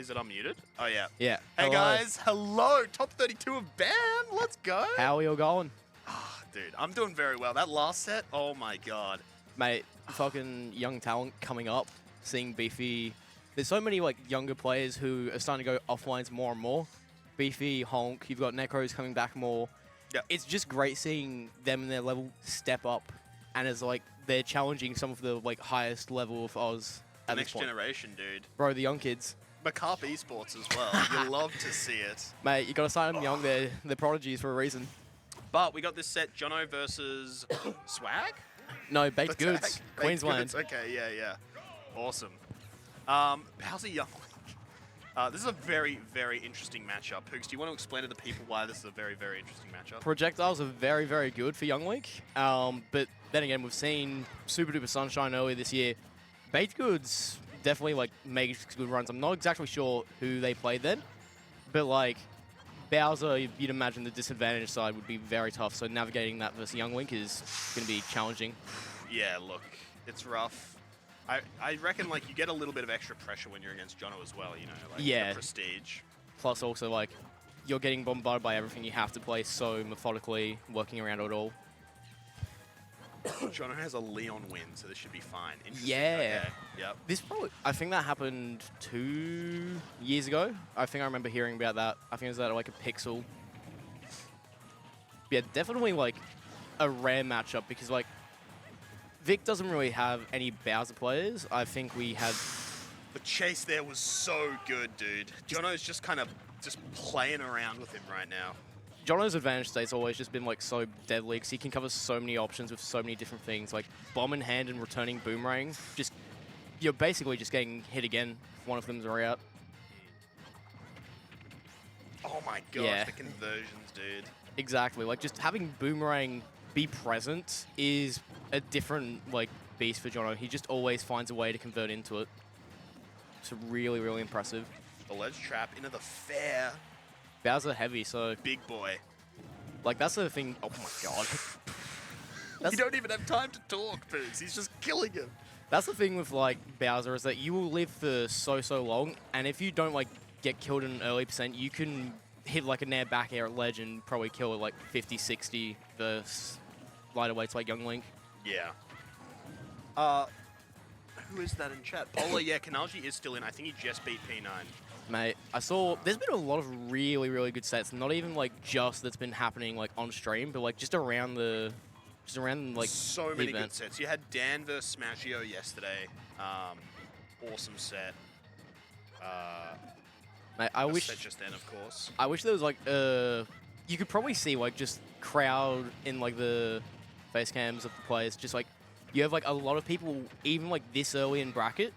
Is it unmuted? Oh, yeah. Yeah. Hey, Hello. guys. Hello. Top 32 of BAM. Let's go. How are you all going? Dude, I'm doing very well. That last set, oh, my God. Mate, fucking young talent coming up, seeing Beefy. There's so many like younger players who are starting to go offlines more and more. Beefy, Honk, you've got Necros coming back more. Yeah. It's just great seeing them and their level step up, and it's like they're challenging some of the like highest level of Oz at Next this point. generation, dude. Bro, the young kids. Macarp Esports as well. You love to see it. Mate, you got to sign them young. They're prodigies for a reason. But we got this set, Jono versus Swag? No, Baked Goods, Baked Queensland. Goods. Okay, yeah. Awesome. How's it, Young Link? This is a very, very interesting matchup. Hoogs, do you want to explain to the people why this is a very, very interesting matchup? Projectiles are very, very good for Young Link. But then again, we've seen Super Duper Sunshine earlier this year. Baked Goods definitely like makes good runs. I'm not exactly sure who they played then, but like Bowser, you'd imagine the disadvantage side would be very tough. So navigating that versus Young Link is going to be challenging. Yeah, look, it's rough. I reckon like you get a little bit of extra pressure when you're against Jono as well, you know, like the prestige. Plus also like you're getting bombarded by everything. You have to play so methodically, working around it all. Jono has a Leon win, so this should be fine. Yeah. Okay. Yep. This probably, I think that happened 2 years ago. I think I remember hearing about that. I think it was at like a Pixel. Yeah, definitely like a rare matchup because like Vic doesn't really have any Bowser players. I think we had... The chase there was so good, dude. Jono's just kind of just playing around with him right now. Jono's advantage state's always just been like so deadly because he can cover so many options with so many different things. Like bomb in hand and returning boomerang. Just, you're basically just getting hit again if one of them's out. Oh my gosh, Yeah. the conversions, dude. Exactly. Like just having boomerang be present is a different like beast for Jono. He just always finds a way to convert into it. It's really, really impressive. The ledge trap into the fair. Bowser heavy, so Big boy. like that's the thing. Oh my god. You don't even have time to talk, Boogs. He's just killing him. That's the thing with like Bowser is that you will live for so long, and if you don't like get killed in an early percent, you can hit like a nair back air at ledge and probably kill it like 50, 60 versus lighter weights like Young Link. Yeah. Who is that in chat? Polar, yeah, Kanaji is still in. I think he just beat P9. Mate, I saw there's been a lot of really, really good sets. Not even like just that's been happening like on stream, but like just around like So the many event. good sets. You had Dan versus Smashio yesterday. Awesome set. Mate, I wish Set just then, of course. I wish there was like you could probably see like just crowd in like the face cams of the players. Just like you have like a lot of people even like this early in bracket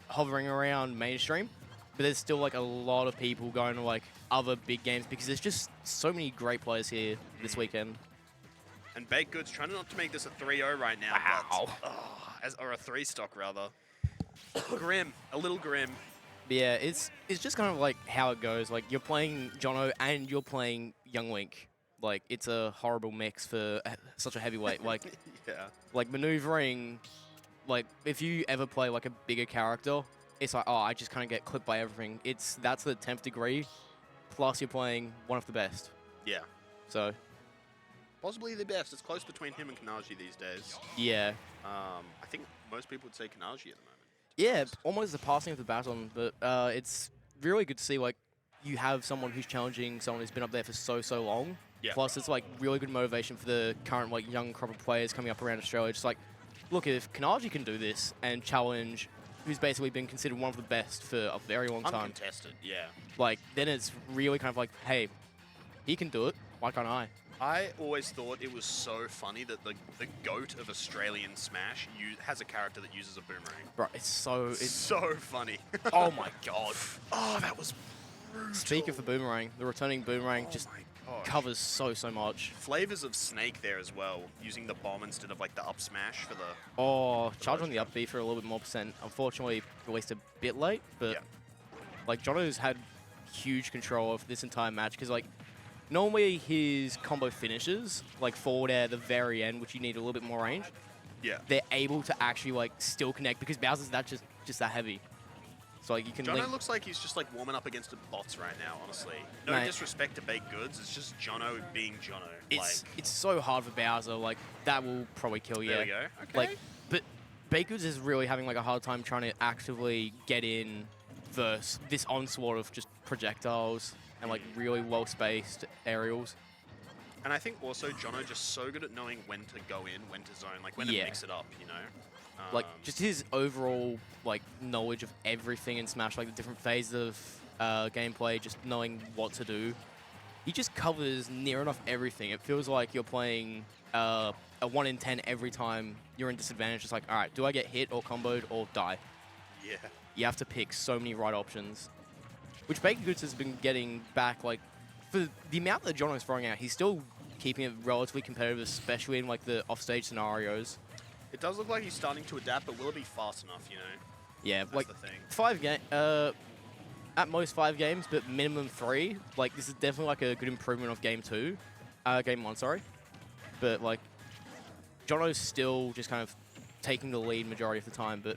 hovering around mainstream, but there's still like a lot of people going to like other big games because there's just so many great players here this weekend. And BakedGoods trying not to make this a 3-0 right now. Wow. But, or a 3-stock, rather. Grim. A little grim. But yeah, it's just kind of like how it goes. Like you're playing Jono and you're playing Young Link. Like it's a horrible mix for such a heavyweight. Like Yeah. like maneuvering, like if you ever play like a bigger character, it's like, oh, I just kind of get clipped by everything. That's the 10th degree, plus you're playing one of the best. Yeah. So Possibly the best. It's close between him and Kanaji these days. yeah, I think most people would say Kanaji at the moment. yeah, almost the passing of the baton. But it's really good to see like you have someone who's challenging someone who's been up there for so long. Yeah. Plus, it's like really good motivation for the current like young crop of players coming up around Australia. Just like, look, if Kanaji can do this and challenge who's basically been considered one of the best for a very long time, Uncontested, yeah. like then it's really kind of like, hey, he can do it. Why can't I? I always thought it was so funny that the GOAT of Australian Smash has a character that uses a boomerang. Bro, it's so funny. oh my god. Oh, that was brutal. Speak of the boomerang, the returning boomerang just my gosh. covers so much. Flavors of Snake there as well, using the bomb instead of like the up smash for the... Oh, charge on the up B for a little bit more percent. Unfortunately, released a bit late, but like Jono's had huge control of this entire match because like normally his combo finishes like forward air at the very end, which you need a little bit more range. Yeah. They're able to actually like still connect because Bowser's just that heavy. So like you can Jono link. looks like he's just like warming up against the bots right now, honestly. No Mate. disrespect to BakedGoods, it's just Jono being Jono. It's so hard for Bowser. Like that will probably kill you. There we go. Okay. Like, but BakedGoods is really having like a hard time trying to actively get in versus this onslaught of just projectiles and like really well spaced aerials. And I think also Jono just so good at knowing when to go in, when to zone, like when to mix it up, you know? Like just his overall like knowledge of everything in Smash, like the different phases of gameplay, just knowing what to do. He just covers near enough everything. It feels like you're playing a 1 in 10 every time you're in disadvantage. It's like, all right, do I get hit or comboed or die? Yeah. You have to pick so many right options, which BakedGoods has been getting back. Like for the amount that Jono's throwing out, he's still keeping it relatively competitive, especially in like the offstage scenarios. It does look like he's starting to adapt, but will it be fast enough, you know? Yeah, That's like the thing. 5 games, at most 5 games, but minimum 3. Like this is definitely like a good improvement of game 1, sorry. But like, Jono's still just kind of taking the lead majority of the time, but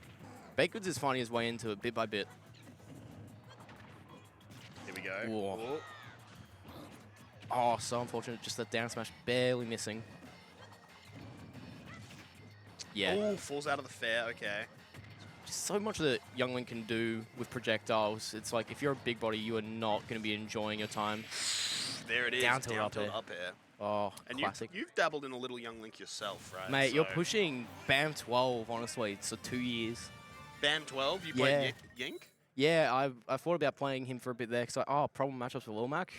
BakedGoods is finding his way into it bit by bit. Here we go. Whoa. Whoa. Oh, so unfortunate, just that down smash barely missing. Yeah. Oh, falls out of the fair, okay. Just so much that Young Link can do with projectiles. It's like if you're a big body, you are not going to be enjoying your time. There it is, Down tilt up air. Oh, And classic. you've dabbled in a little Young Link yourself, right? Mate, So you're pushing BAM12, honestly, so 2 years. BAM12, you played Yink? Yeah, I thought about playing him for a bit there, because problem matchups for Lil Mac.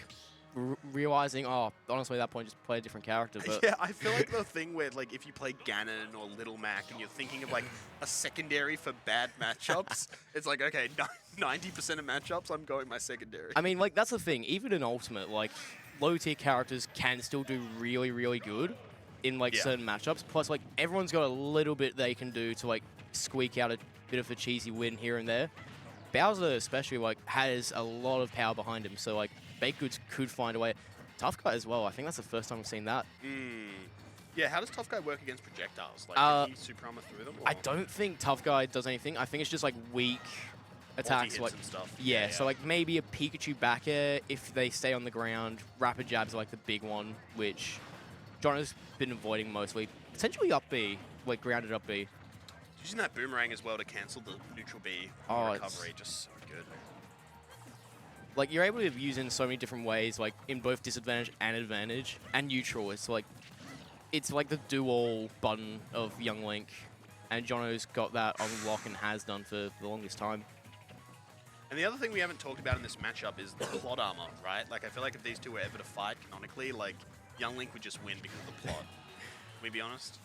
Realizing, honestly, at that point, just play a different character. But Yeah, I feel like the thing where, like, if you play Ganon or Little Mac and you're thinking of, like, a secondary for bad matchups, it's like, okay, 90% of matchups, I'm going my secondary. I mean, like, that's the thing. Even in Ultimate, like, low-tier characters can still do really, really good in, like, certain matchups. Plus, like, everyone's got a little bit they can do to, like, squeak out a bit of a cheesy win here and there. Bowser, especially, like, has a lot of power behind him. So, like, BakedGoods could find a way. Tough Guy as well. I think that's the first time we've seen that. Yeah, how does Tough Guy work against projectiles? Like, can he super armor through them? Or? I don't think Tough Guy does anything. I think it's just, like, weak attacks. Like, and stuff. Yeah, so, like, maybe a Pikachu back air if they stay on the ground. Rapid Jabs are, like, the big one, which John has been avoiding mostly. Potentially up B, like, grounded up B. Using that boomerang as well to cancel the neutral B recovery, just so good. Like, you're able to use in so many different ways, like, in both disadvantage and advantage, and neutral. It's like the do-all button of Young Link, and Jono's got that on lock and has done for the longest time. And the other thing we haven't talked about in this matchup is the plot armor, right? Like, I feel like if these two were ever to fight canonically, like, Young Link would just win because of the plot. Can we be honest?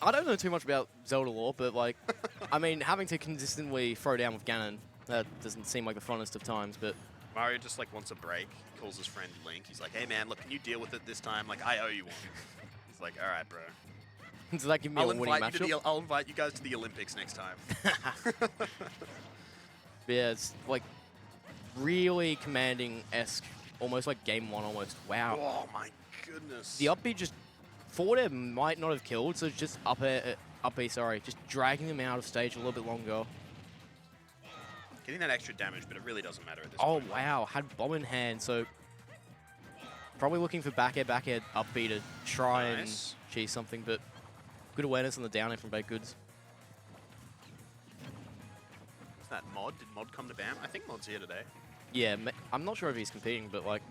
I don't know too much about Zelda lore, but, like, I mean, having to consistently throw down with Ganon, that doesn't seem like the funnest of times, but... Mario just, like, wants a break. He calls his friend Link. He's like, hey, man, look, can you deal with it this time? Like, I owe you one. He's like, all right, bro. Does that give me a winning matchup? I'll invite you guys to the Olympics next time. Yeah, it's, like, really commanding-esque. Almost like game 1, almost. Wow. Oh, my goodness. The up B just... Forward air might not have killed, so it's just up B, sorry. Just dragging them out of stage a little bit longer. Getting that extra damage, but it really doesn't matter at this point. Oh, wow. Had bomb in hand, so... Probably looking for back air, up B to try and cheese something, but good awareness on the down air from BakedGoods. Is that Mod? Did Mod come to BAM? I think Mod's here today. Yeah, I'm not sure if he's competing, but like...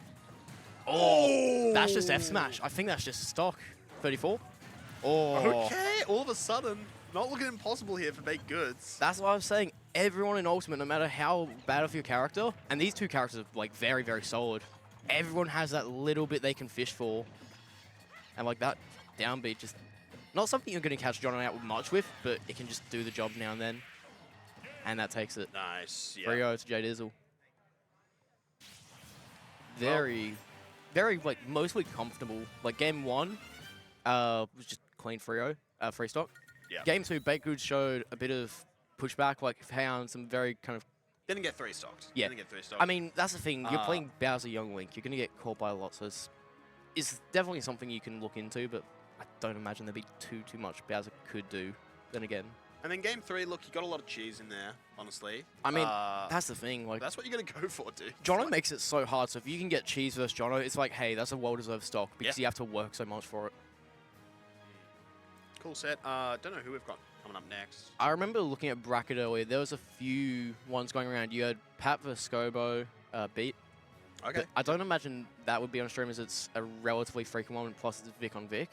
Oh! That's just F smash. I think that's just stock. 34? Oh. Okay, all of a sudden, not looking impossible here for BakedGoods. That's what I was saying. Everyone in Ultimate, no matter how bad of your character, and these two characters are like very, very solid, everyone has that little bit they can fish for. And like that downbeat, just not something you're going to catch John out much with, but it can just do the job now and then. And that takes it. Nice, yeah. 3-0 to Jdizzle. Very, like, mostly comfortable. Like, game 1 was just clean 3-0, free stock. Yeah. Game 2, BakedGoods showed a bit of pushback, like, found some very kind of... Didn't get 3 stocked. Yeah. Didn't get 3 stocked. I mean, that's the thing. You're playing Bowser Young Link. You're going to get caught by a lot, so it's definitely something you can look into, but I don't imagine there'd be too much Bowser could do. Then again. And then game 3, look, you got a lot of cheese in there, honestly. I mean, that's the thing. Like, that's what you're gonna go for, dude. Jono makes it so hard. So if you can get cheese versus Jono, it's like, hey, that's a well-deserved stock because you have to work so much for it. Cool set. Don't know who we've got coming up next. I remember looking at bracket earlier. There was a few ones going around. You had Pat versus Scobo beat. Okay. But I don't imagine that would be on stream as it's a relatively frequent one, plus it's Vic on Vic.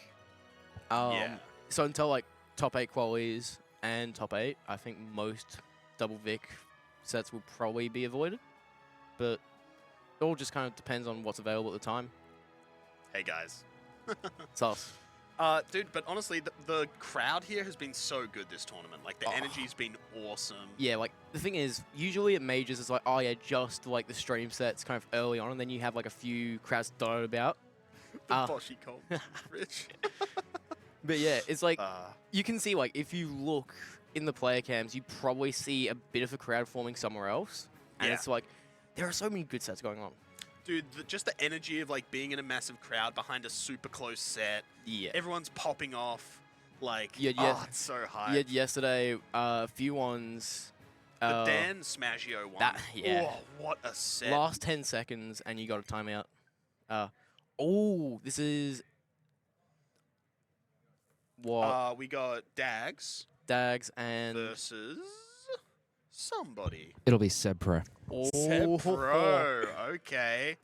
Yeah. So until like top 8 qualies and top 8, I think most double Vic sets will probably be avoided. But it all just kind of depends on what's available at the time. Hey, guys. It's us. Dude, but honestly, the crowd here has been so good this tournament. Like, the energy's been awesome. Yeah, like, the thing is, usually at majors, it's like, oh yeah, just like the stream sets kind of early on, and then you have like a few crowds don't know about. The Boshy Cold Rich. But yeah, it's like, you can see, like, if you look in the player cams, you probably see a bit of a crowd forming somewhere else. And it's like, there are so many good sets going on. Dude, just the energy of, like, being in a massive crowd behind a super close set. Yeah. Everyone's popping off. Like, it's so hype. You had yesterday a few ones. The Dan Smaggio one. Oh, what a set. Last 10 seconds, and you got a timeout. This is... What? We got Dags. Dags and... Versus... somebody. It'll be Seb Pro. Seb Pro. Okay.